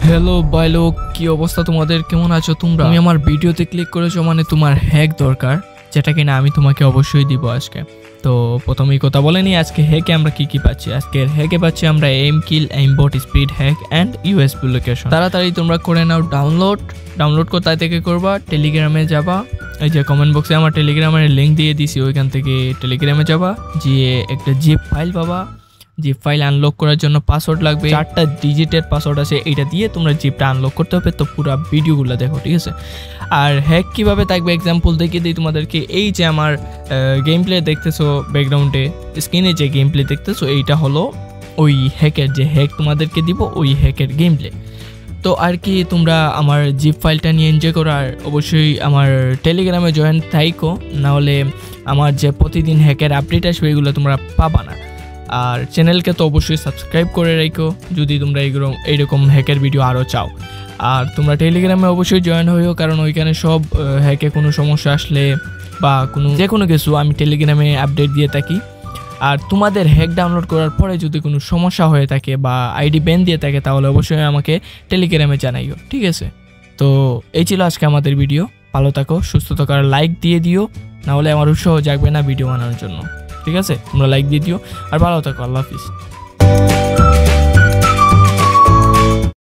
Hello বাইলো, কি অবস্থা তোমাদের? কেমন আছো তোমরা? তুমি আমার ভিডিওতে ক্লিক করেছো মানে তোমার হ্যাক দরকার, যেটা কিনা আমি তোমাকে অবশ্যই দিব আজকে। তো প্রথমেই কথা বলে নিই, আজকে হ্যাকে আমরা কি পাচ্ছি। আজকের হ্যাকে পাচ্ছি আমরা aim kill, aimbot, speed hack and USB location. তাড়াতাড়ি তোমরা করে নাও ডাউনলোড কোথায় থেকে করবা? টেলিগ্রামে যাবা, এই যে কমেন্ট বক্সে আমার টেলিগ্রামের লিঙ্ক দিয়ে দিছি, ওইখান থেকে টেলিগ্রামে যাবা, গিয়ে একটা জিপ ফাইল পাবা। জিপ ফাইল আনলক করার জন্য পাসওয়ার্ড লাগবে, 4টা ডিজিটের পাসওয়ার্ড আছে, এটা দিয়ে তোমরা জিপটা আনলক করতে হবে। তো পুরো ভিডিওগুলো দেখো, ঠিক আছে? আর হ্যাক কীভাবে থাকবে এক্সাম্পল দেখিয়ে দিই তোমাদেরকে। এই যে আমার গেম প্লে দেখতেছো ব্যাকগ্রাউন্ডে, স্ক্রিনে যে গেম প্লে দেখতেছো, এইটা হলো ওই হ্যাকের, যে হ্যাক তোমাদেরকে দিব ওই হ্যাকের গেম প্লে। তো আর কি, তোমরা আমার জিপ ফাইলটা নিয়ে এনজয় করো, আর অবশ্যই আমার টেলিগ্রামে জয়েন থাইকো, নাহলে আমার যে প্রতিদিন হ্যাকের আপডেট আসবে এগুলো তোমরা পাবা না। আর চ্যানেলকে তো অবশ্যই সাবস্ক্রাইব করে রাখো যদি তোমরা এইরকম হ্যাকের ভিডিও আরও চাও। আর তোমরা টেলিগ্রামে অবশ্যই জয়েন হইও, কারণ ওইখানে সব হ্যাকে কোনো সমস্যা আসলে বা যে কোনো কিছু আমি টেলিগ্রামে আপডেট দিয়ে থাকি। আর তোমাদের হ্যাক ডাউনলোড করার পরে যদি কোনো সমস্যা হয়ে থাকে বা আইডি ব্যান দিয়ে থাকে, তাহলে অবশ্যই আমাকে টেলিগ্রামে জানাইও, ঠিক আছে? তো এই ছিল আজকে আমাদের ভিডিও। ভালো থাকো, সুস্থ থাকো, আর লাইক দিয়ে দিও, নাহলে আমার উৎসাহ জাগবে না ভিডিও বানানোর জন্য, ঠিক আছে? তোমরা লাইক দিয়ে দিও আর ভালো থাকো। আল্লাহ হাফিজ।